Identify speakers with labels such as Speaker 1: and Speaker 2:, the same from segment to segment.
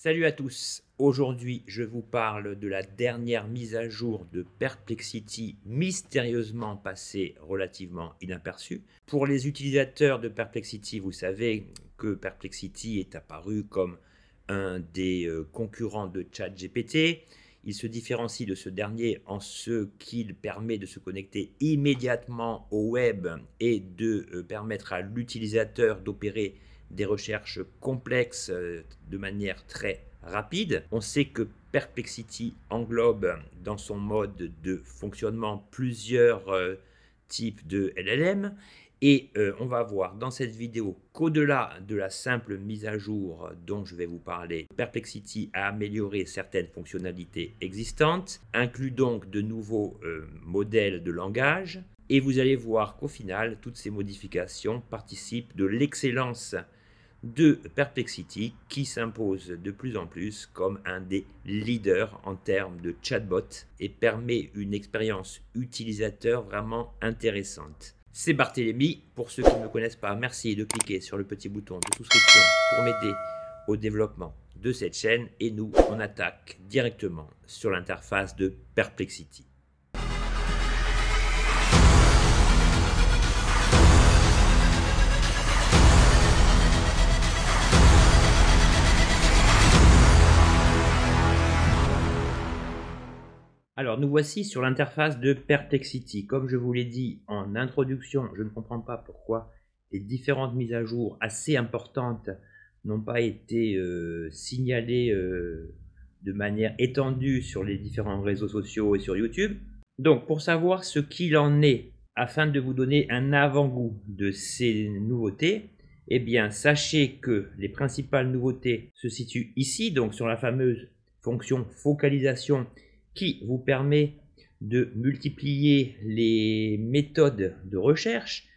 Speaker 1: Salut à tous, aujourd'hui je vous parle de la dernière mise à jour de Perplexity, mystérieusement passée relativement inaperçue. Pour les utilisateurs de Perplexity, vous savez que Perplexity est apparu comme un des concurrents de ChatGPT. Il se différencie de ce dernier en ce qu'il permet de se connecter immédiatement au web et de permettre à l'utilisateur d'opérer des recherches complexes de manière très rapide. On sait que Perplexity englobe dans son mode de fonctionnement plusieurs types de LLM et on va voir dans cette vidéo qu'au-delà de la simple mise à jour dont je vais vous parler, Perplexity a amélioré certaines fonctionnalités existantes, inclut donc de nouveaux modèles de langage, et vous allez voir qu'au final, toutes ces modifications participent de l'excellence de Perplexity qui s'impose de plus en plus comme un des leaders en termes de chatbot et permet une expérience utilisateur vraiment intéressante. C'est Barthélémy, pour ceux qui ne me connaissent pas, merci de cliquer sur le petit bouton de souscription pour m'aider au développement de cette chaîne et nous on attaque directement sur l'interface de Perplexity. Alors nous voici sur l'interface de Perplexity. Comme je vous l'ai dit en introduction, je ne comprends pas pourquoi les différentes mises à jour assez importantes n'ont pas été signalées de manière étendue sur les différents réseaux sociaux et sur YouTube. Donc pour savoir ce qu'il en est, afin de vous donner un avant-goût de ces nouveautés, eh bien sachez que les principales nouveautés se situent ici, donc sur la fameuse fonction focalisation qui vous permet de multiplier les méthodes de recherche.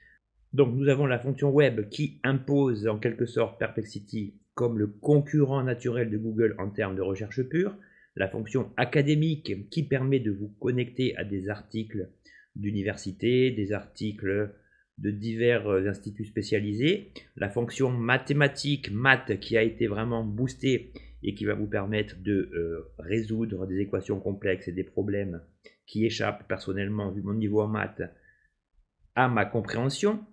Speaker 1: Donc nous avons la fonction web qui impose en quelque sorte Perplexity comme le concurrent naturel de Google en termes de recherche pure. La fonction académique qui permet de vous connecter à des articles d'université, des articles de divers instituts spécialisés. La fonction mathématique, maths, qui a été vraiment boostée et qui va vous permettre de résoudre des équations complexes et des problèmes qui échappent personnellement, vu mon niveau en maths, à ma compréhension.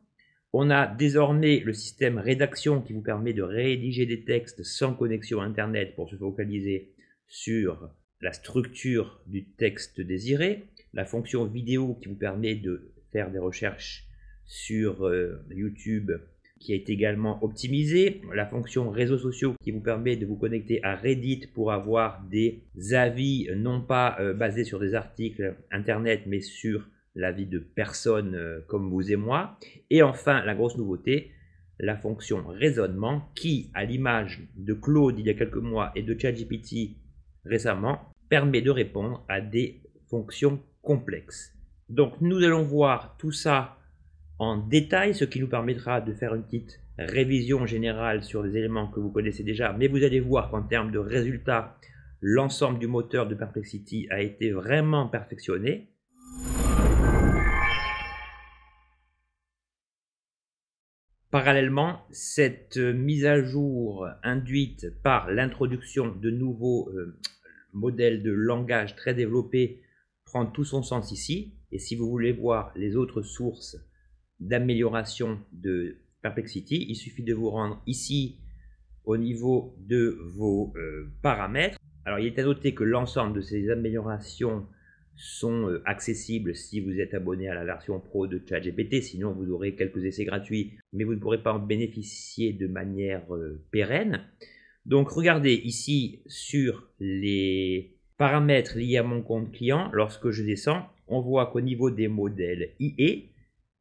Speaker 1: On a désormais le système rédaction qui vous permet de rédiger des textes sans connexion Internet pour se focaliser sur la structure du texte désiré. La fonction vidéo qui vous permet de faire des recherches sur YouTube qui est également optimisée, la fonction réseaux sociaux qui vous permet de vous connecter à Reddit pour avoir des avis non pas basés sur des articles internet mais sur l'avis de personnes comme vous et moi. Et enfin, la grosse nouveauté, la fonction raisonnement qui, à l'image de Claude il y a quelques mois et de ChatGPT récemment, permet de répondre à des fonctions complexes. Donc nous allons voir tout ça en détail, ce qui nous permettra de faire une petite révision générale sur des éléments que vous connaissez déjà, mais vous allez voir qu'en termes de résultats, l'ensemble du moteur de Perplexity a été vraiment perfectionné. Parallèlement, cette mise à jour induite par l'introduction de nouveaux modèles de langage très développés prend tout son sens ici, et si vous voulez voir les autres sources d'amélioration de Perplexity, il suffit de vous rendre ici au niveau de vos paramètres. Alors il est à noter que l'ensemble de ces améliorations sont accessibles si vous êtes abonné à la version pro de ChatGPT, sinon vous aurez quelques essais gratuits, mais vous ne pourrez pas en bénéficier de manière pérenne. Donc regardez ici sur les paramètres liés à mon compte client, lorsque je descends, on voit qu'au niveau des modèles IE,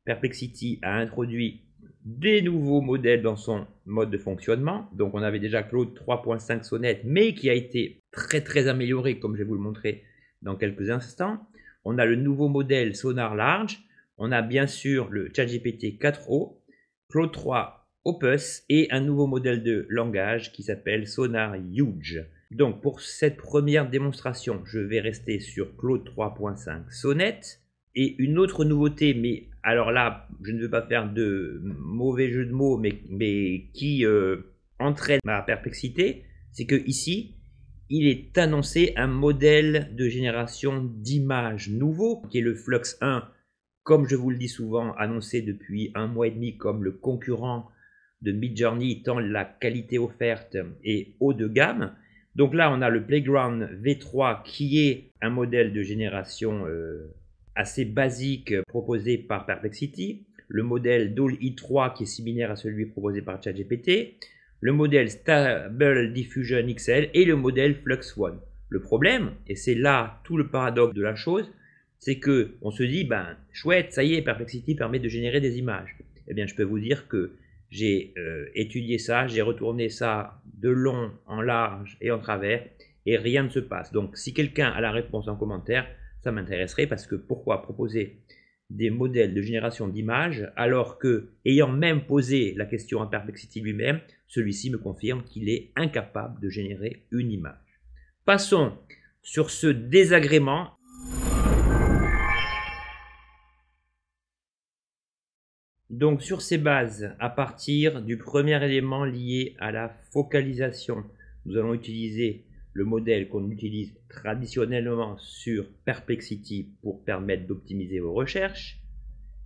Speaker 1: Perplexity a introduit des nouveaux modèles dans son mode de fonctionnement. Donc on avait déjà Claude 3.5 Sonnet, mais qui a été très amélioré, comme je vais vous le montrer dans quelques instants. On a le nouveau modèle Sonar Large. On a bien sûr le ChatGPT 4o, Claude 3 Opus et un nouveau modèle de langage qui s'appelle Sonar Huge. Donc pour cette première démonstration, je vais rester sur Claude 3.5 Sonnet. Et une autre nouveauté, mais alors là, je ne veux pas faire de mauvais jeu de mots, mais qui entraîne ma perplexité, c'est que ici, il est annoncé un modèle de génération d'images nouveau, qui est le Flux 1, comme je vous le dis souvent, annoncé depuis 1 mois et demi comme le concurrent de Midjourney, tant la qualité offerte est haut de gamme. Donc là, on a le Playground V3 qui est un modèle de génération assez basique proposé par Perplexity, le modèle DALL-E 3 qui est similaire à celui proposé par ChatGPT, le modèle Stable Diffusion XL et le modèle Flux One. Le problème, et c'est là tout le paradoxe de la chose, c'est que on se dit, ben chouette, ça y est, Perplexity permet de générer des images. Eh bien, je peux vous dire que j'ai étudié ça, j'ai retourné ça de long, en large et en travers, et rien ne se passe. Donc, si quelqu'un a la réponse en commentaire, ça m'intéresserait, parce que pourquoi proposer des modèles de génération d'images alors que, ayant même posé la question à Perplexity lui-même, celui-ci me confirme qu'il est incapable de générer une image. Passons sur ce désagrément. Donc sur ces bases, à partir du premier élément lié à la focalisation, nous allons utiliser le modèle qu'on utilise traditionnellement sur Perplexity pour permettre d'optimiser vos recherches.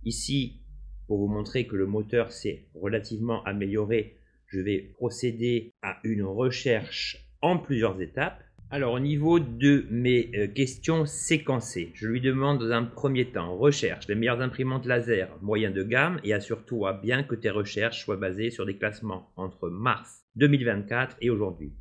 Speaker 1: Ici, pour vous montrer que le moteur s'est relativement amélioré, je vais procéder à une recherche en plusieurs étapes. Alors au niveau de mes questions séquencées, je lui demande dans un premier temps, recherche les meilleures imprimantes laser moyen de gamme et assure-toi bien que tes recherches soient basées sur des classements entre mars 2024 et aujourd'hui.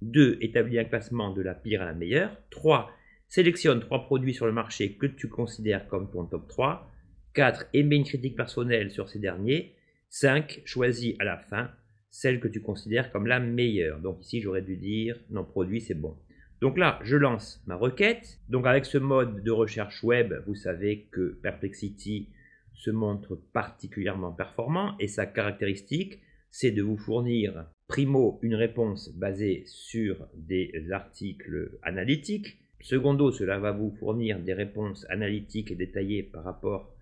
Speaker 1: 2. Établis un classement de la pire à la meilleure. 3. Sélectionne 3 produits sur le marché que tu considères comme ton top 3. 4. Émets une critique personnelle sur ces derniers. 5. Choisis à la fin celle que tu considères comme la meilleure. Donc ici, j'aurais dû dire non, produit, c'est bon. Donc là, je lance ma requête. Donc avec ce mode de recherche web, vous savez que Perplexity se montre particulièrement performant et sa caractéristique, c'est de vous fournir, primo, une réponse basée sur des articles analytiques. Secondo, cela va vous fournir des réponses analytiques et détaillées par rapport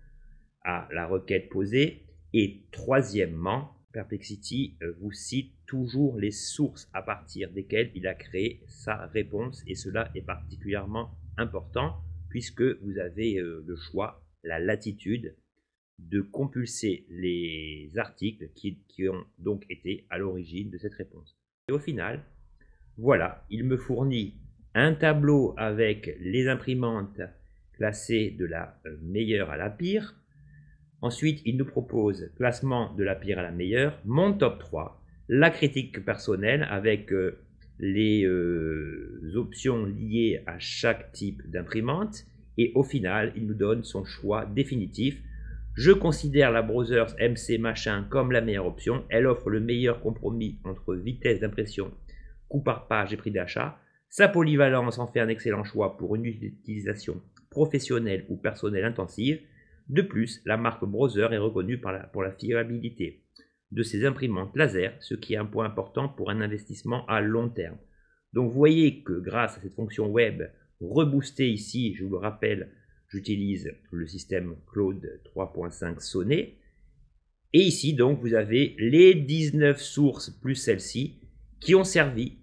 Speaker 1: à la requête posée. Et troisièmement, Perplexity vous cite toujours les sources à partir desquelles il a créé sa réponse, et cela est particulièrement important puisque vous avez le choix, la latitude de compulser les articles qui ont donc été à l'origine de cette réponse. Et au final, voilà, il me fournit un tableau avec les imprimantes classées de la meilleure à la pire. Ensuite, il nous propose classement de la pire à la meilleure, mon top 3, la critique personnelle avec les options liées à chaque type d'imprimante, et au final, il nous donne son choix définitif. Je considère la Browsers MC machin comme la meilleure option. Elle offre le meilleur compromis entre vitesse d'impression, coût par page et prix d'achat. Sa polyvalence en fait un excellent choix pour une utilisation professionnelle ou personnelle intensive. De plus, la marque Browser est reconnue pour la fiabilité de ses imprimantes laser, ce qui est un point important pour un investissement à long terme. Donc vous voyez que grâce à cette fonction web reboostée ici, je vous le rappelle, j'utilise le système Claude 3.5 Sonnet. Et ici, donc, vous avez les 19 sources plus celle-ci qui ont servi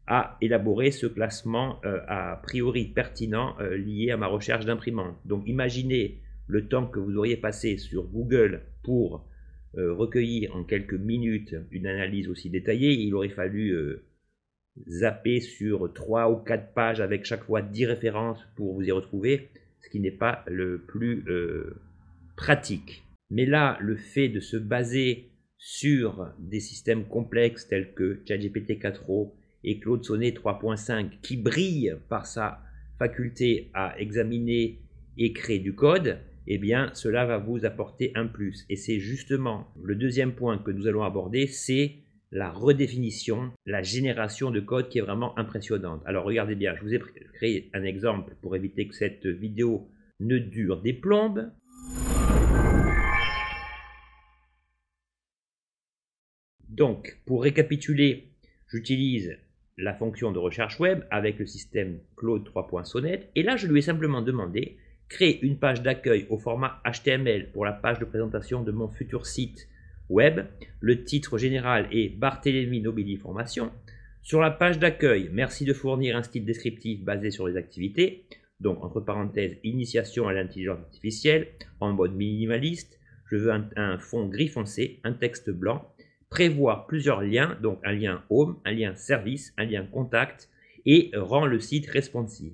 Speaker 1: à élaborer ce classement a priori pertinent lié à ma recherche d'imprimante. Donc imaginez le temps que vous auriez passé sur Google pour recueillir en quelques minutes une analyse aussi détaillée. Il aurait fallu zapper sur 3 ou 4 pages avec chaque fois 10 références pour vous y retrouver, ce qui n'est pas le plus pratique. Mais là, le fait de se baser sur des systèmes complexes tels que ChatGPT 4o et Claude Sonnet 3.5 qui brillent par sa faculté à examiner et créer du code, eh bien cela va vous apporter un plus. Et c'est justement le deuxième point que nous allons aborder, c'est la redéfinition, la génération de code qui est vraiment impressionnante. Alors regardez bien, je vous ai créé un exemple pour éviter que cette vidéo ne dure des plombes. Donc pour récapituler, j'utilise la fonction de recherche web avec le système Claude 3.Sonnet et là je lui ai simplement demandé créer une page d'accueil au format HTML pour la page de présentation de mon futur site web. Le titre général est Barthélemy Nobili Formation. Sur la page d'accueil, merci de fournir un style descriptif basé sur les activités. Donc, entre parenthèses, initiation à l'intelligence artificielle, en mode minimaliste. Je veux un fond gris foncé, un texte blanc. Prévoir plusieurs liens, donc un lien home, un lien service, un lien contact, et rend le site responsive.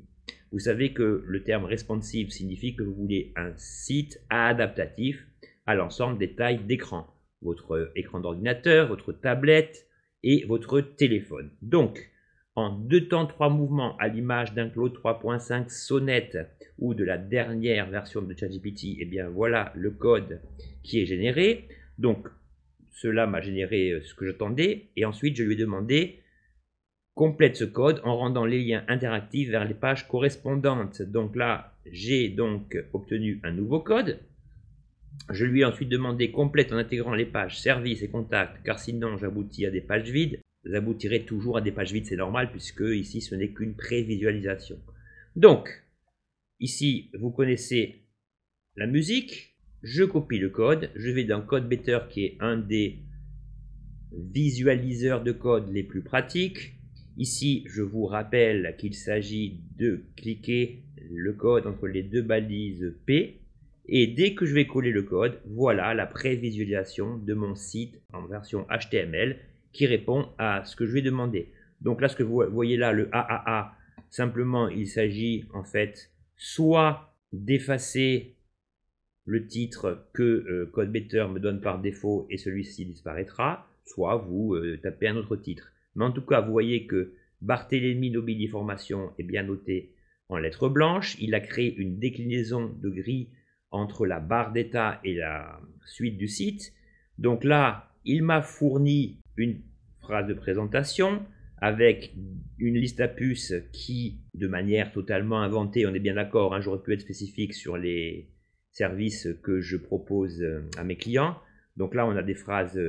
Speaker 1: Vous savez que le terme responsive signifie que vous voulez un site adaptatif à l'ensemble des tailles d'écran. Votre écran d'ordinateur, votre tablette et votre téléphone. Donc, en 2 temps 3 mouvements à l'image d'un Claude 3.5 Sonnet ou de la dernière version de ChatGPT, et bien voilà le code qui est généré. Donc, cela m'a généré ce que j'attendais et ensuite je lui ai demandé complète ce code en rendant les liens interactifs vers les pages correspondantes. Donc là, j'ai donc obtenu un nouveau code. Je lui ai ensuite demandé complète en intégrant les pages services et contacts, car sinon j'aboutis à des pages vides. Vous aboutirez toujours à des pages vides, c'est normal, puisque ici ce n'est qu'une prévisualisation. Donc, ici vous connaissez la musique, je copie le code, je vais dans CodeBetter qui est un des visualiseurs de code les plus pratiques. Ici, je vous rappelle qu'il s'agit de cliquer le code entre les deux balises P. Et dès que je vais coller le code, voilà la prévisualisation de mon site en version HTML qui répond à ce que je vais demander. Donc là, ce que vous voyez là, le AAA, simplement, il s'agit en fait soit d'effacer le titre que CodeBetter me donne par défaut et celui-ci disparaîtra, soit vous tapez un autre titre. Mais en tout cas, vous voyez que Barthélémy Nobilier Formation est bien noté en lettres blanches. Il a créé une déclinaison de gris entre la barre d'état et la suite du site. Donc là, il m'a fourni une phrase de présentation avec une liste à puces qui, de manière totalement inventée, on est bien d'accord, hein, j'aurais pu être spécifique sur les services que je propose à mes clients. Donc là, on a des phrases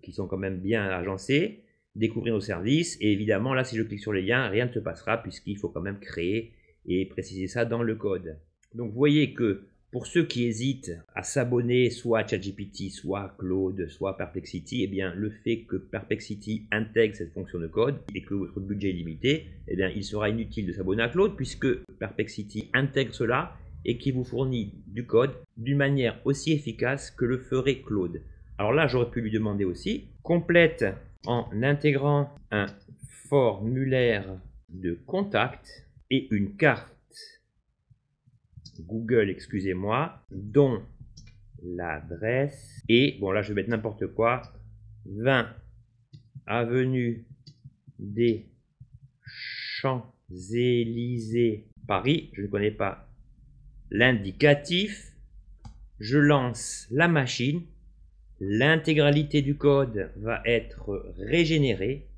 Speaker 1: qui sont quand même bien agencées. Découvrir nos services, et évidemment là si je clique sur les liens, rien ne se passera puisqu'il faut quand même créer et préciser ça dans le code. Donc vous voyez que pour ceux qui hésitent à s'abonner soit à ChatGPT, soit à Claude, soit à Perplexity, eh bien le fait que Perplexity intègre cette fonction de code et que votre budget est limité, eh bien il sera inutile de s'abonner à Claude puisque Perplexity intègre cela et qui vous fournit du code d'une manière aussi efficace que le ferait Claude. Alors là j'aurais pu lui demander aussi, complète en intégrant un formulaire de contact et une carte Google, excusez-moi, dont l'adresse est, bon là je vais mettre n'importe quoi, 20 avenue des Champs-Élysées, Paris, je ne connais pas l'indicatif, je lance la machine. L'intégralité du code va être régénérée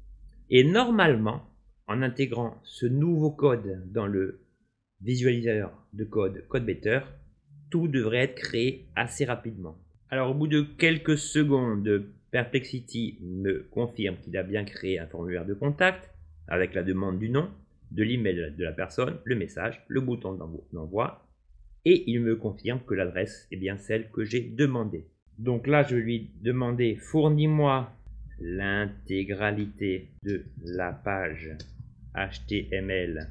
Speaker 1: et normalement, en intégrant ce nouveau code dans le visualiseur de code CodeBetter, tout devrait être créé assez rapidement. Alors au bout de quelques secondes, Perplexity me confirme qu'il a bien créé un formulaire de contact avec la demande du nom, de l'email de la personne, le message, le bouton d'envoi et il me confirme que l'adresse est bien celle que j'ai demandée. Donc là, je lui demandais fournis-moi l'intégralité de la page HTML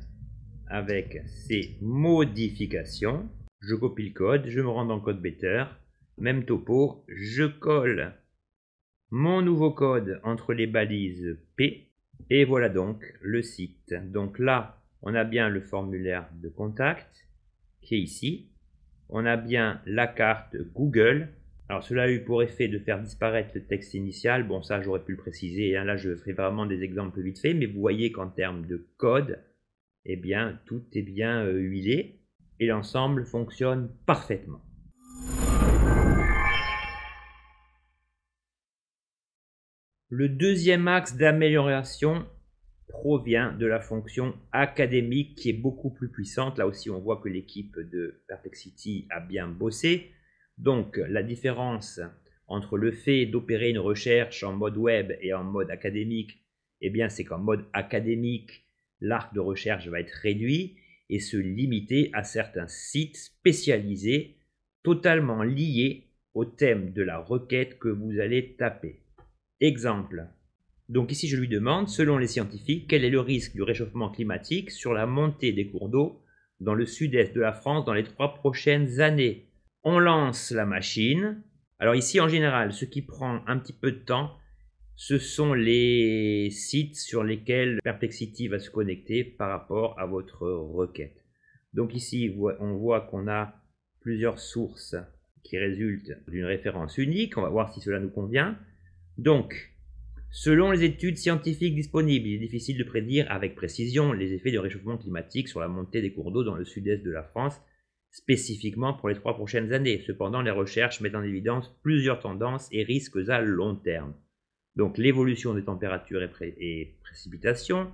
Speaker 1: avec ses modifications. Je copie le code, je me rends dans CodeBetter, même topo, je colle mon nouveau code entre les balises P et voilà donc le site. Donc là, on a bien le formulaire de contact qui est ici. On a bien la carte Google. Alors cela a eu pour effet de faire disparaître le texte initial. Bon ça j'aurais pu le préciser. Hein. Là je ferai vraiment des exemples vite fait. Mais vous voyez qu'en termes de code, eh bien tout est bien huilé. Et l'ensemble fonctionne parfaitement. Le deuxième axe d'amélioration provient de la fonction académique qui est beaucoup plus puissante. Là aussi on voit que l'équipe de Perplexity a bien bossé. Donc la différence entre le fait d'opérer une recherche en mode web et en mode académique, eh bien c'est qu'en mode académique, l'arc de recherche va être réduit et se limiter à certains sites spécialisés totalement liés au thème de la requête que vous allez taper. Exemple, Donc ici, je lui demande, selon les scientifiques, quel est le risque du réchauffement climatique sur la montée des cours d'eau dans le sud-est de la France dans les 3 prochaines années. On lance la machine. Alors ici, en général, ce qui prend un petit peu de temps, ce sont les sites sur lesquels Perplexity va se connecter par rapport à votre requête. Donc ici, on voit qu'on a plusieurs sources qui résultent d'une référence unique. On va voir si cela nous convient. Donc, selon les études scientifiques disponibles, il est difficile de prédire avec précision les effets du réchauffement climatique sur la montée des cours d'eau dans le sud-est de la France, spécifiquement pour les 3 prochaines années. Cependant, les recherches mettent en évidence plusieurs tendances et risques à long terme. Donc, l'évolution des températures et précipitations.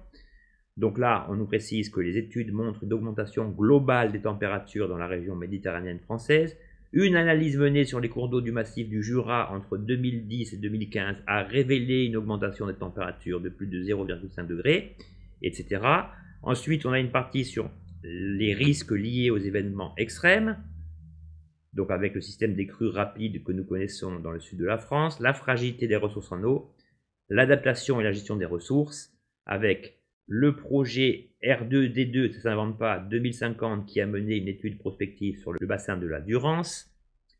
Speaker 1: Donc là, on nous précise que les études montrent une augmentation globale des températures dans la région méditerranéenne française. Une analyse menée sur les cours d'eau du massif du Jura entre 2010 et 2015 a révélé une augmentation des températures de plus de 0,5 degrés, etc. Ensuite, on a une partie sur les risques liés aux événements extrêmes, donc avec le système des crues rapides que nous connaissons dans le sud de la France, la fragilité des ressources en eau, l'adaptation et la gestion des ressources, avec le projet R2D2, ça ne s'invente pas, 2050, qui a mené une étude prospective sur le bassin de la Durance,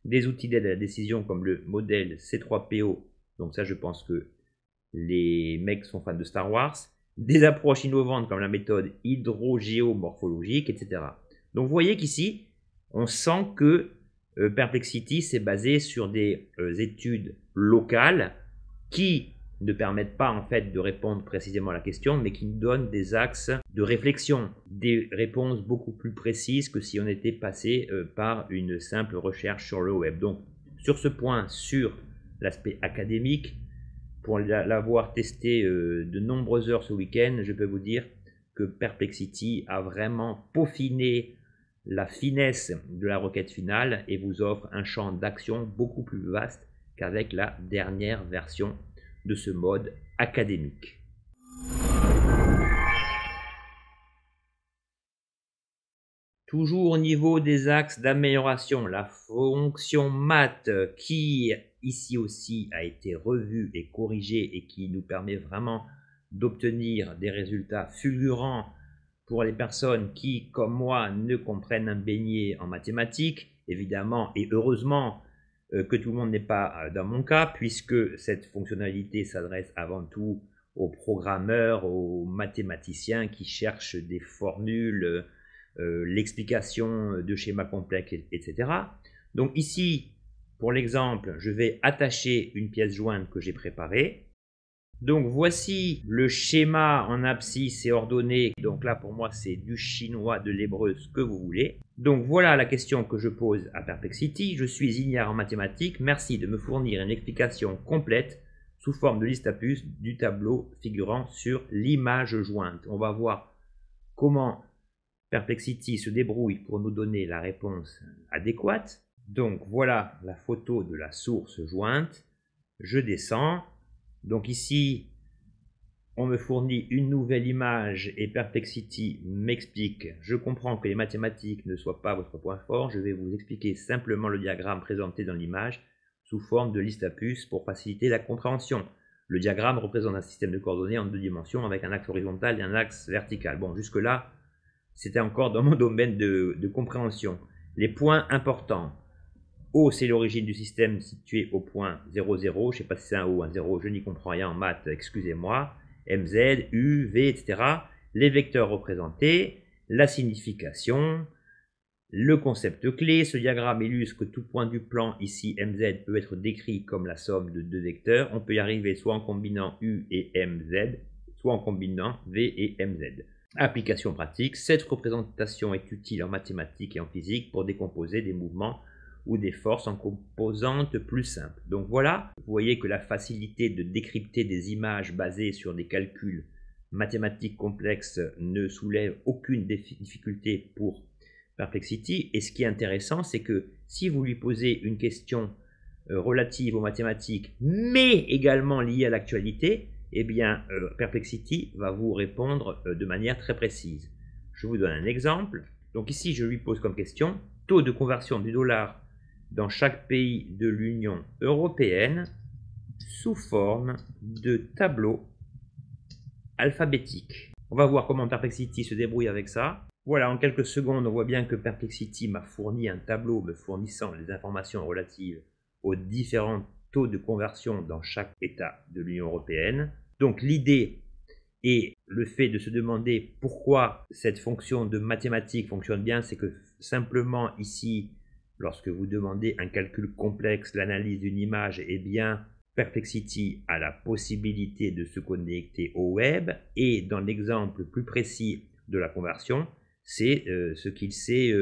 Speaker 1: des outils d'aide à la décision comme le modèle C3PO, donc ça je pense que les mecs sont fans de Star Wars, des approches innovantes comme la méthode hydrogéomorphologique, etc. Donc vous voyez qu'ici, on sent que Perplexity s'est basé sur des études locales qui ne permettent pas en fait de répondre précisément à la question, mais qui nous donnent des axes de réflexion, des réponses beaucoup plus précises que si on était passé par une simple recherche sur le web. Donc sur ce point, sur l'aspect académique, pour l'avoir testé de nombreuses heures ce week-end, je peux vous dire que Perplexity a vraiment peaufiné la finesse de la requête finale et vous offre un champ d'action beaucoup plus vaste qu'avec la dernière version de ce mode académique. Toujours au niveau des axes d'amélioration, la fonction math qui ici aussi a été revue et corrigée et qui nous permet vraiment d'obtenir des résultats fulgurants pour les personnes qui, comme moi, ne comprennent un beignet en mathématiques, évidemment et heureusement que tout le monde n'est pas dans mon cas, puisque cette fonctionnalité s'adresse avant tout aux programmeurs, aux mathématiciens qui cherchent des formules, l'explication de schémas complexes, etc. Donc ici, pour l'exemple, je vais attacher une pièce jointe que j'ai préparée. Donc voici le schéma en abscisse et ordonnée. Donc là pour moi c'est du chinois, de l'hébreu, ce que vous voulez. Donc voilà la question que je pose à Perplexity. Je suis ignare en mathématiques. Merci de me fournir une explication complète sous forme de liste à puces du tableau figurant sur l'image jointe. On va voir comment Perplexity se débrouille pour nous donner la réponse adéquate. Donc voilà la photo de la source jointe. Je descends. Donc ici, on me fournit une nouvelle image et Perplexity m'explique « Je comprends que les mathématiques ne soient pas votre point fort, je vais vous expliquer simplement le diagramme présenté dans l'image sous forme de liste à puces pour faciliter la compréhension. Le diagramme représente un système de coordonnées en 2 dimensions avec un axe horizontal et un axe vertical. » Bon, jusque-là, c'était encore dans mon domaine de compréhension. Les points importants. O, c'est l'origine du système situé au point 0, 0. Je ne sais pas si c'est un O ou un 0, je n'y comprends rien en maths, excusez-moi. MZ, U, V, etc. Les vecteurs représentés, la signification, le concept clé. Ce diagramme illustre que tout point du plan, ici MZ, peut être décrit comme la somme de 2 vecteurs. On peut y arriver soit en combinant U et MZ, soit en combinant V et MZ. Application pratique, cette représentation est utile en mathématiques et en physique pour décomposer des mouvements ou des forces en composantes plus simples. Donc voilà, vous voyez que la facilité de décrypter des images basées sur des calculs mathématiques complexes ne soulève aucune difficulté pour Perplexity. Et ce qui est intéressant, c'est que si vous lui posez une question relative aux mathématiques, mais également liée à l'actualité, eh bien Perplexity va vous répondre de manière très précise. Je vous donne un exemple. Donc ici, je lui pose comme question, taux de conversion du dollar dans chaque pays de l'Union européenne sous forme de tableau alphabétique. On va voir comment Perplexity se débrouille avec ça. Voilà, en quelques secondes, on voit bien que Perplexity m'a fourni un tableau me fournissant les informations relatives aux différents taux de conversion dans chaque État de l'Union européenne. Donc l'idée est le fait de se demander pourquoi cette fonction de mathématiques fonctionne bien, c'est que simplement ici, lorsque vous demandez un calcul complexe, l'analyse d'une image, eh bien Perplexity a la possibilité de se connecter au web, et dans l'exemple plus précis de la conversion, c'est ce qu'il s'est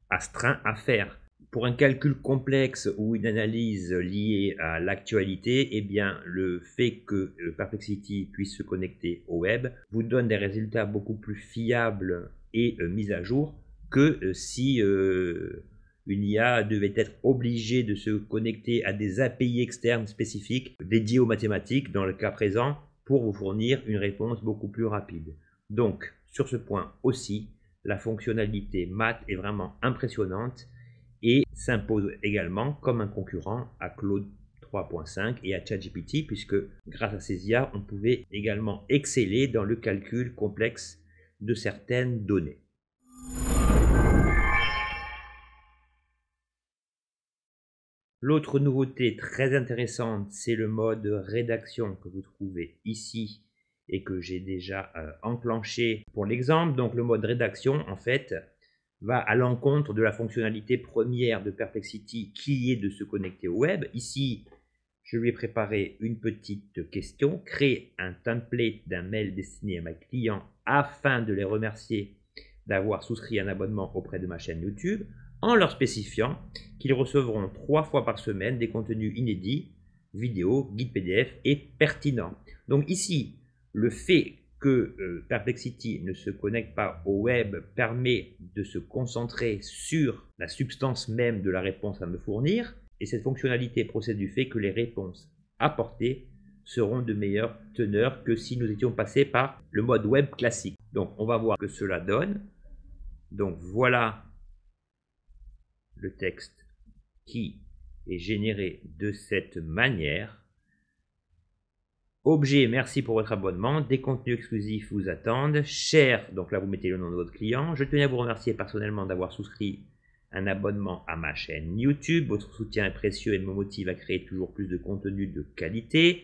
Speaker 1: astreint à faire. Pour un calcul complexe ou une analyse liée à l'actualité, eh bien, le fait que Perplexity puisse se connecter au web vous donne des résultats beaucoup plus fiables et mis à jour que si une IA devait être obligée de se connecter à des API externes spécifiques dédiées aux mathématiques, dans le cas présent, pour vous fournir une réponse beaucoup plus rapide. Donc, sur ce point aussi, la fonctionnalité maths est vraiment impressionnante et s'impose également comme un concurrent à Claude 3.5 et à ChatGPT, puisque grâce à ces IA, on pouvait également exceller dans le calcul complexe de certaines données. L'autre nouveauté très intéressante, c'est le mode rédaction que vous trouvez ici et que j'ai déjà enclenché pour l'exemple. Donc le mode rédaction, en fait, va à l'encontre de la fonctionnalité première de Perplexity qui est de se connecter au web. Ici, je lui ai préparé une petite question, créer un template d'un mail destiné à mes clients afin de les remercier d'avoir souscrit un abonnement auprès de ma chaîne YouTube, en leur spécifiant qu'ils recevront 3 fois par semaine des contenus inédits, vidéos, guides PDF et pertinents. Donc ici, le fait que Perplexity ne se connecte pas au web permet de se concentrer sur la substance même de la réponse à me fournir, et cette fonctionnalité procède du fait que les réponses apportées seront de meilleure teneur que si nous étions passés par le mode web classique. Donc on va voir ce que cela donne. Donc voilà le texte qui est généré de cette manière. Objet, merci pour votre abonnement. Des contenus exclusifs vous attendent. Cher, donc là vous mettez le nom de votre client. Je tenais à vous remercier personnellement d'avoir souscrit un abonnement à ma chaîne YouTube. Votre soutien est précieux et me motive à créer toujours plus de contenu de qualité.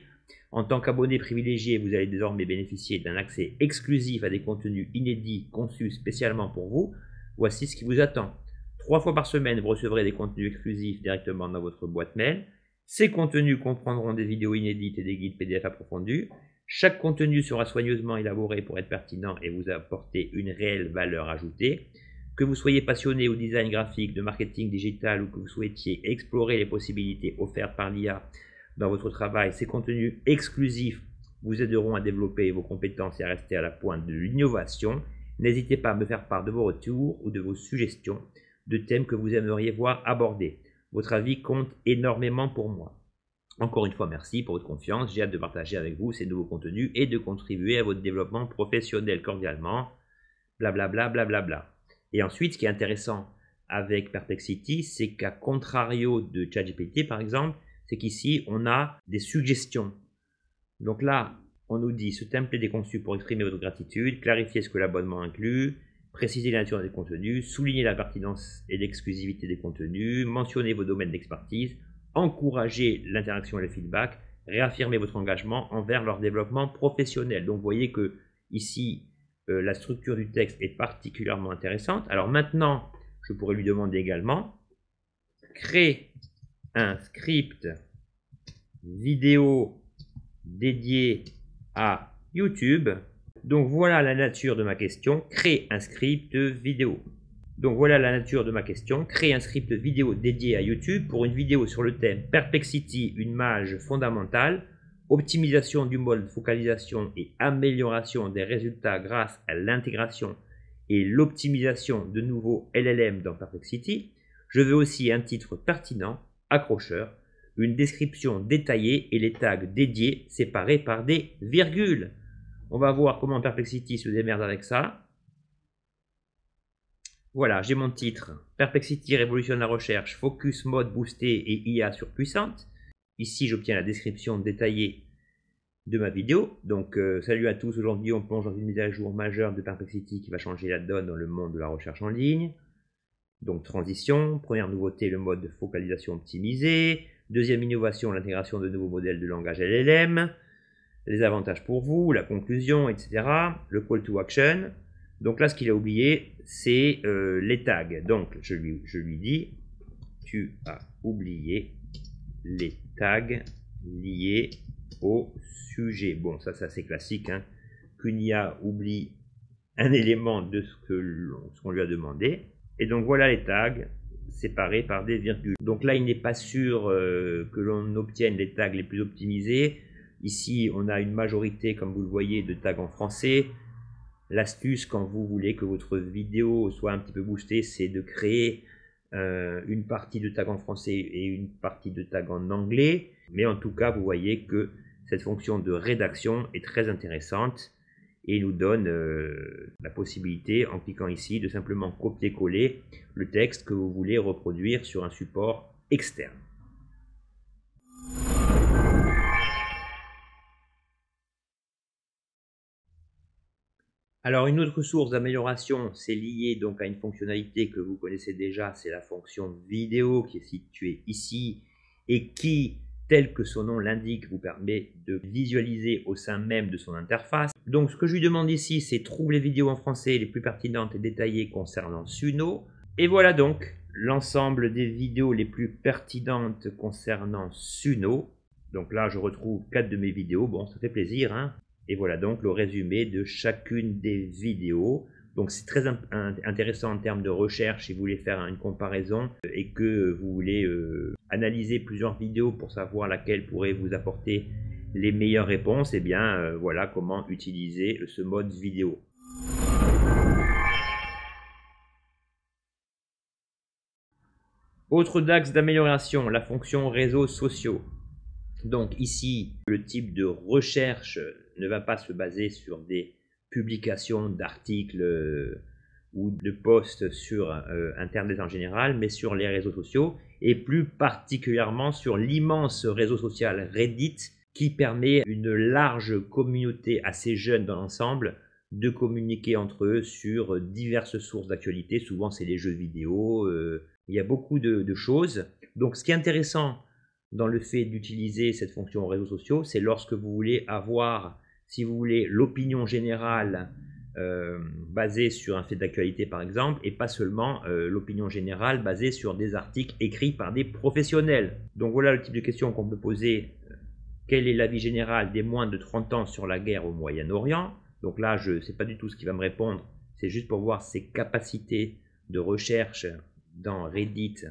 Speaker 1: En tant qu'abonné privilégié, vous allez désormais bénéficier d'un accès exclusif à des contenus inédits conçus spécialement pour vous. Voici ce qui vous attend. 3 fois par semaine, vous recevrez des contenus exclusifs directement dans votre boîte mail. Ces contenus comprendront des vidéos inédites et des guides PDF approfondis. Chaque contenu sera soigneusement élaboré pour être pertinent et vous apporter une réelle valeur ajoutée. Que vous soyez passionné au design graphique, de marketing digital ou que vous souhaitiez explorer les possibilités offertes par l'IA dans votre travail, ces contenus exclusifs vous aideront à développer vos compétences et à rester à la pointe de l'innovation. N'hésitez pas à me faire part de vos retours ou de vos suggestions de thèmes que vous aimeriez voir abordés. Votre avis compte énormément pour moi. Encore une fois, merci pour votre confiance. J'ai hâte de partager avec vous ces nouveaux contenus et de contribuer à votre développement professionnel cordialement. Blablabla, blablabla. Et ensuite, ce qui est intéressant avec Perplexity, c'est qu'à contrario de ChatGPT par exemple, c'est qu'ici, on a des suggestions. Donc là, on nous dit, ce template est conçu pour exprimer votre gratitude, clarifier ce que l'abonnement inclut, préciser la nature des contenus, souligner la pertinence et l'exclusivité des contenus, mentionner vos domaines d'expertise, encourager l'interaction et le feedback, réaffirmer votre engagement envers leur développement professionnel. Donc vous voyez que ici, la structure du texte est particulièrement intéressante. Alors maintenant, je pourrais lui demander également, créer un script vidéo dédié à YouTube. Donc voilà la nature de ma question, créer un script vidéo. Donc voilà la nature de ma question, créer un script vidéo dédié à YouTube pour une vidéo sur le thème Perplexity, une image fondamentale, optimisation du mode focalisation et amélioration des résultats grâce à l'intégration et l'optimisation de nouveaux LLM dans Perplexity. Je veux aussi un titre pertinent, accrocheur, une description détaillée et les tags dédiés séparés par des virgules. On va voir comment Perplexity se démerde avec ça. Voilà, j'ai mon titre. Perplexity révolutionne la recherche, focus mode boosté et IA surpuissante. Ici, j'obtiens la description détaillée de ma vidéo. Donc salut à tous, aujourd'hui on plonge dans une mise à jour majeure de Perplexity qui va changer la donne dans le monde de la recherche en ligne. Donc transition, première nouveauté, le mode de focalisation optimisé. Deuxième innovation, l'intégration de nouveaux modèles de langage LLM. Les avantages pour vous, la conclusion, etc. Le call to action. Donc là, ce qu'il a oublié, c'est les tags. Donc je lui dis, tu as oublié les tags liés au sujet. Bon, ça c'est assez classique, hein, qu'une IA oublie un élément de ce qu'on lui a demandé. Et donc voilà les tags séparés par des virgules. Donc là, il n'est pas sûr que l'on obtienne les tags les plus optimisés. Ici, on a une majorité, comme vous le voyez, de tags en français. L'astuce, quand vous voulez que votre vidéo soit un petit peu boostée, c'est de créer une partie de tags en français et une partie de tags en anglais. Mais en tout cas, vous voyez que cette fonction de rédaction est très intéressante et nous donne la possibilité, en cliquant ici, de simplement copier-coller le texte que vous voulez reproduire sur un support externe. Alors une autre source d'amélioration, c'est lié donc à une fonctionnalité que vous connaissez déjà, c'est la fonction vidéo qui est située ici et qui, tel que son nom l'indique, vous permet de visualiser au sein même de son interface. Donc ce que je lui demande ici, c'est trouve les vidéos en français les plus pertinentes et détaillées concernant Suno. Et voilà donc l'ensemble des vidéos les plus pertinentes concernant Suno. Donc là, je retrouve 4 de mes vidéos. Bon, ça fait plaisir, hein. Et voilà donc le résumé de chacune des vidéos. Donc c'est très intéressant en termes de recherche si vous voulez faire une comparaison et que vous voulez analyser plusieurs vidéos pour savoir laquelle pourrait vous apporter les meilleures réponses. Et bien voilà comment utiliser ce mode vidéo. Autre axe d'amélioration, la fonction réseaux sociaux. Donc ici, le type de recherche ne va pas se baser sur des publications d'articles ou de posts sur Internet en général, mais sur les réseaux sociaux et plus particulièrement sur l'immense réseau social Reddit qui permet à une large communauté assez jeune dans l'ensemble de communiquer entre eux sur diverses sources d'actualité. Souvent, c'est les jeux vidéo, il y a beaucoup de choses. Donc, ce qui est intéressant dans le fait d'utiliser cette fonction aux réseaux sociaux, c'est lorsque vous voulez avoir, si vous voulez, l'opinion générale basée sur un fait d'actualité par exemple, et pas seulement l'opinion générale basée sur des articles écrits par des professionnels. Donc voilà le type de question qu'on peut poser. Quel est l'avis général des moins de 30 ans sur la guerre au Moyen-Orient? Donc là, je ne sais pas du tout ce qu'il va me répondre, c'est juste pour voir ses capacités de recherche dans Reddit.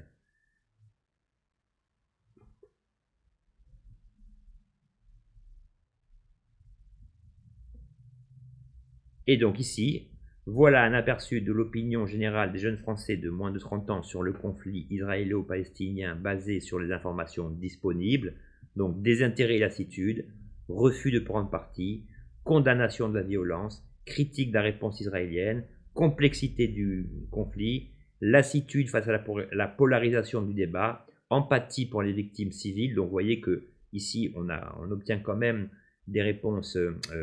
Speaker 1: Et donc ici, voilà un aperçu de l'opinion générale des jeunes Français de moins de 30 ans sur le conflit israélo-palestinien basé sur les informations disponibles. Donc désintérêt et lassitude, refus de prendre parti, condamnation de la violence, critique de la réponse israélienne, complexité du conflit, lassitude face à la polarisation du débat, empathie pour les victimes civiles. Donc vous voyez que ici on obtient quand même des réponses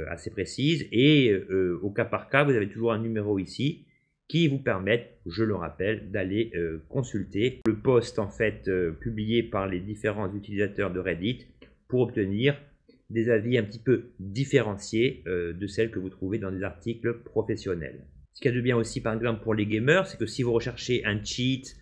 Speaker 1: assez précises et au cas par cas, vous avez toujours un numéro ici qui vous permettent, je le rappelle, d'aller consulter le post en fait publié par les différents utilisateurs de Reddit pour obtenir des avis un petit peu différenciés de celles que vous trouvez dans des articles professionnels. Ce qu'il y a de bien aussi par exemple pour les gamers, c'est que si vous recherchez un cheat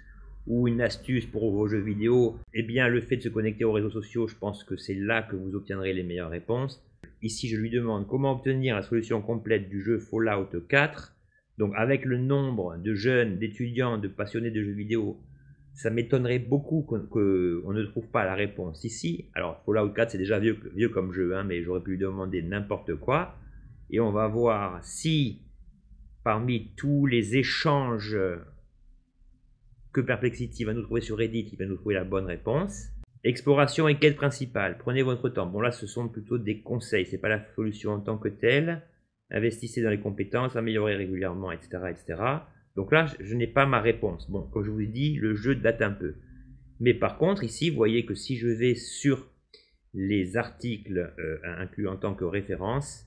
Speaker 1: ou une astuce pour vos jeux vidéo, eh bien le fait de se connecter aux réseaux sociaux, je pense que c'est là que vous obtiendrez les meilleures réponses. Ici, je lui demande comment obtenir la solution complète du jeu Fallout 4. Donc, avec le nombre de jeunes, d'étudiants, de passionnés de jeux vidéo, ça m'étonnerait beaucoup qu'on ne trouve pas la réponse ici. Alors, Fallout 4, c'est déjà vieux comme jeu, hein, mais j'aurais pu lui demander n'importe quoi. Et on va voir si, parmi tous les échanges que Perplexity va nous trouver sur Reddit, il va nous trouver la bonne réponse. Exploration et quête principale, prenez votre temps. Bon là ce sont plutôt des conseils, c'est pas la solution en tant que telle. Investissez dans les compétences, améliorez régulièrement, etc. etc. Donc là je n'ai pas ma réponse. Bon, comme je vous ai dit, le jeu date un peu. Mais par contre ici, vous voyez que si je vais sur les articles inclus en tant que référence,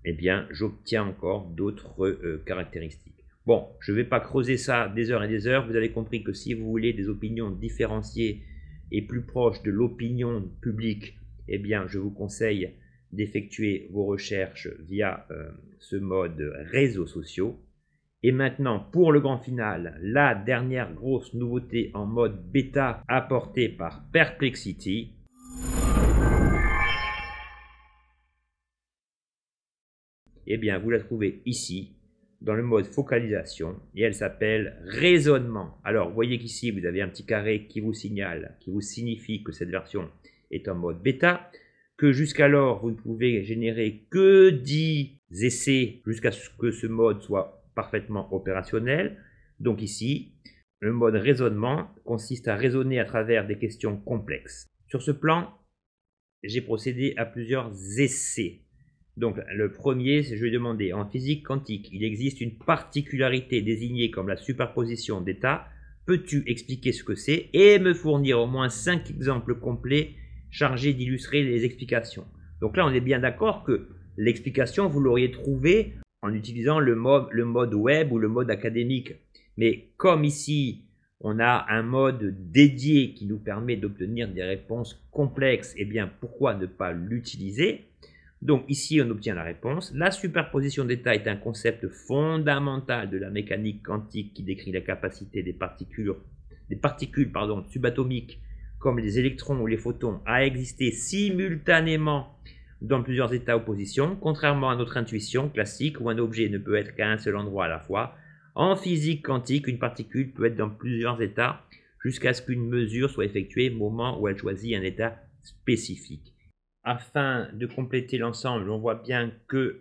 Speaker 1: eh bien, j'obtiens encore d'autres caractéristiques. Bon, je ne vais pas creuser ça des heures et des heures. Vous avez compris que si vous voulez des opinions différenciées et plus proches de l'opinion publique, eh bien, je vous conseille d'effectuer vos recherches via ce mode réseaux sociaux. Et maintenant, pour le grand final, la dernière grosse nouveauté en mode bêta apportée par Perplexity. Eh bien, vous la trouvez ici, dans le mode focalisation, et elle s'appelle raisonnement. Alors, vous voyez qu'ici, vous avez un petit carré qui vous signale, qui vous signifie que cette version est en mode bêta, que jusqu'alors, vous ne pouvez générer que 10 essais jusqu'à ce que ce mode soit parfaitement opérationnel. Donc ici, le mode raisonnement consiste à raisonner à travers des questions complexes. Sur ce plan, j'ai procédé à plusieurs essais. Donc le premier, je vais demander en physique quantique, il existe une particularité désignée comme la superposition d'états. Peux-tu expliquer ce que c'est et me fournir au moins 5 exemples complets chargés d'illustrer les explications. Donc là, on est bien d'accord que l'explication, vous l'auriez trouvée en utilisant le mode web ou le mode académique. Mais comme ici, on a un mode dédié qui nous permet d'obtenir des réponses complexes, eh bien pourquoi ne pas l'utiliser? Donc ici, on obtient la réponse. La superposition d'états est un concept fondamental de la mécanique quantique qui décrit la capacité des particules subatomiques comme les électrons ou les photons à exister simultanément dans plusieurs états opposition, contrairement à notre intuition classique où un objet ne peut être qu'à un seul endroit à la fois. En physique quantique, une particule peut être dans plusieurs états jusqu'à ce qu'une mesure soit effectuée au moment où elle choisit un état spécifique. Afin de compléter l'ensemble, on voit bien que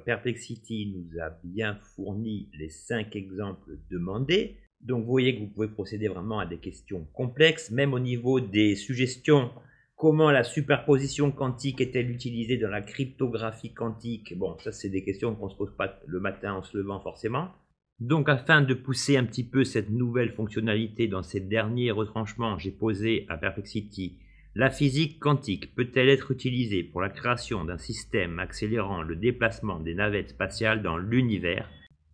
Speaker 1: Perplexity nous a bien fourni les 5 exemples demandés. Donc vous voyez que vous pouvez procéder vraiment à des questions complexes, même au niveau des suggestions. Comment la superposition quantique est-elle utilisée dans la cryptographie quantique? Bon, ça c'est des questions qu'on ne se pose pas le matin en se levant forcément. Donc afin de pousser un petit peu cette nouvelle fonctionnalité dans ces derniers retranchements, j'ai posé à Perplexity: la physique quantique peut-elle être utilisée pour la création d'un système accélérant le déplacement des navettes spatiales dans l'univers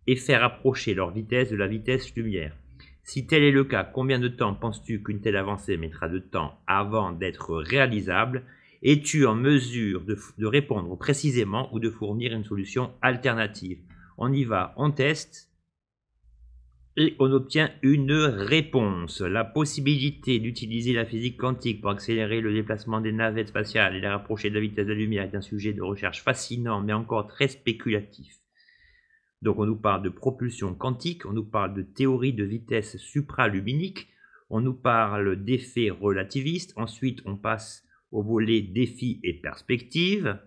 Speaker 1: et faire approcher leur vitesse de la vitesse lumière? Si tel est le cas, combien de temps penses-tu qu'une telle avancée mettra de temps avant d'être réalisable? Es-tu en mesure de répondre précisément ou de fournir une solution alternative? On y va, on teste et on obtient une réponse. La possibilité d'utiliser la physique quantique pour accélérer le déplacement des navettes spatiales et les rapprocher de la vitesse de la lumière est un sujet de recherche fascinant mais encore très spéculatif. Donc on nous parle de propulsion quantique, on nous parle de théorie de vitesse supraluminique, on nous parle d'effets relativistes, ensuite on passe au volet défis et perspectives.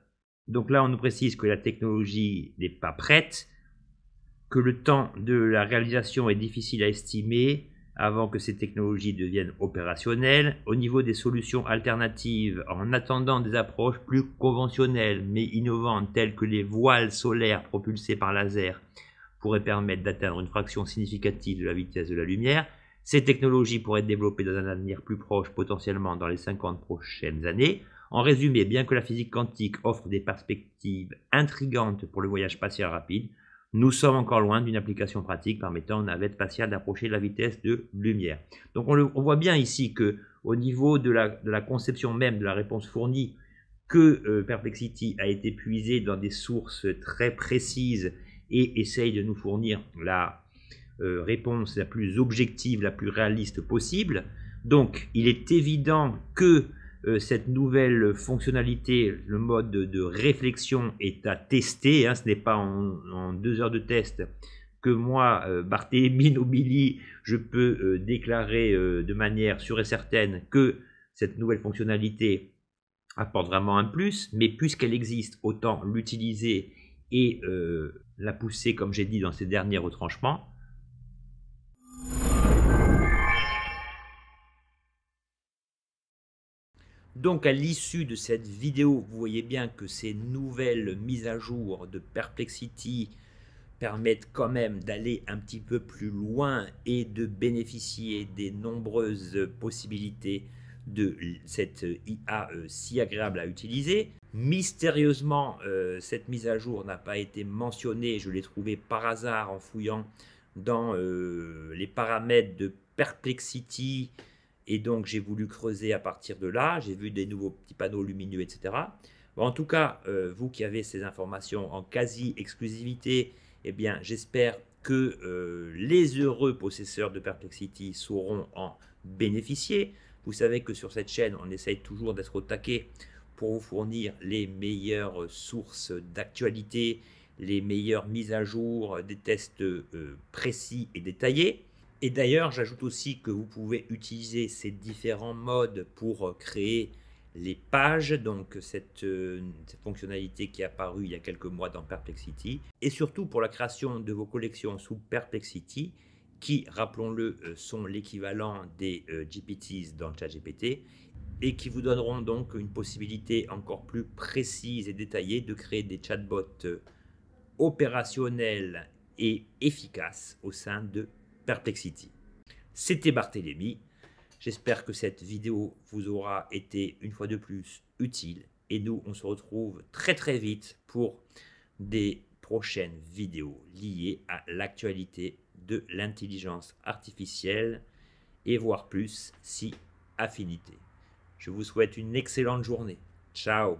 Speaker 1: Donc là on nous précise que la technologie n'est pas prête, que le temps de la réalisation est difficile à estimer avant que ces technologies deviennent opérationnelles. Au niveau des solutions alternatives, en attendant des approches plus conventionnelles mais innovantes telles que les voiles solaires propulsés par laser pourraient permettre d'atteindre une fraction significative de la vitesse de la lumière, ces technologies pourraient être développées dans un avenir plus proche, potentiellement dans les 50 prochaines années. En résumé, bien que la physique quantique offre des perspectives intrigantes pour le voyage spatial rapide, nous sommes encore loin d'une application pratique permettant aux navettes spatiales d'approcher la vitesse de lumière. Donc on voit bien ici que au niveau de la conception même de la réponse fournie, que Perplexity a été puisé dans des sources très précises et essaye de nous fournir la réponse la plus objective, la plus réaliste possible. Donc il est évident que cette nouvelle fonctionnalité, le mode de réflexion est à tester, hein, ce n'est pas en 2 heures de test que moi, Barthélémy Nobili, je peux déclarer de manière sûre et certaine que cette nouvelle fonctionnalité apporte vraiment un plus, mais puisqu'elle existe, autant l'utiliser et la pousser, comme j'ai dit, dans ces derniers retranchements. Donc à l'issue de cette vidéo, vous voyez bien que ces nouvelles mises à jour de Perplexity permettent quand même d'aller un petit peu plus loin et de bénéficier des nombreuses possibilités de cette IA si agréable à utiliser. Mystérieusement, cette mise à jour n'a pas été mentionnée, je l'ai trouvée par hasard en fouillant dans les paramètres de Perplexity, et donc j'ai voulu creuser à partir de là, j'ai vu des nouveaux petits panneaux lumineux, etc. Bon, en tout cas, vous qui avez ces informations en quasi-exclusivité, eh bien j'espère que les heureux possesseurs de Perplexity sauront en bénéficier. Vous savez que sur cette chaîne, on essaye toujours d'être au taquet pour vous fournir les meilleures sources d'actualité, les meilleures mises à jour, des tests précis et détaillés. Et d'ailleurs, j'ajoute aussi que vous pouvez utiliser ces différents modes pour créer les pages, donc cette fonctionnalité qui est apparue il y a quelques mois dans Perplexity, et surtout pour la création de vos collections sous Perplexity, qui, rappelons-le, sont l'équivalent des GPTs dans ChatGPT, et qui vous donneront donc une possibilité encore plus précise et détaillée de créer des chatbots opérationnels et efficaces au sein de Perplexity. C'était Barthélémy. J'espère que cette vidéo vous aura été une fois de plus utile, et nous on se retrouve très très vite pour des prochaines vidéos liées à l'actualité de l'intelligence artificielle et voire plus si affinité. Je vous souhaite une excellente journée. Ciao.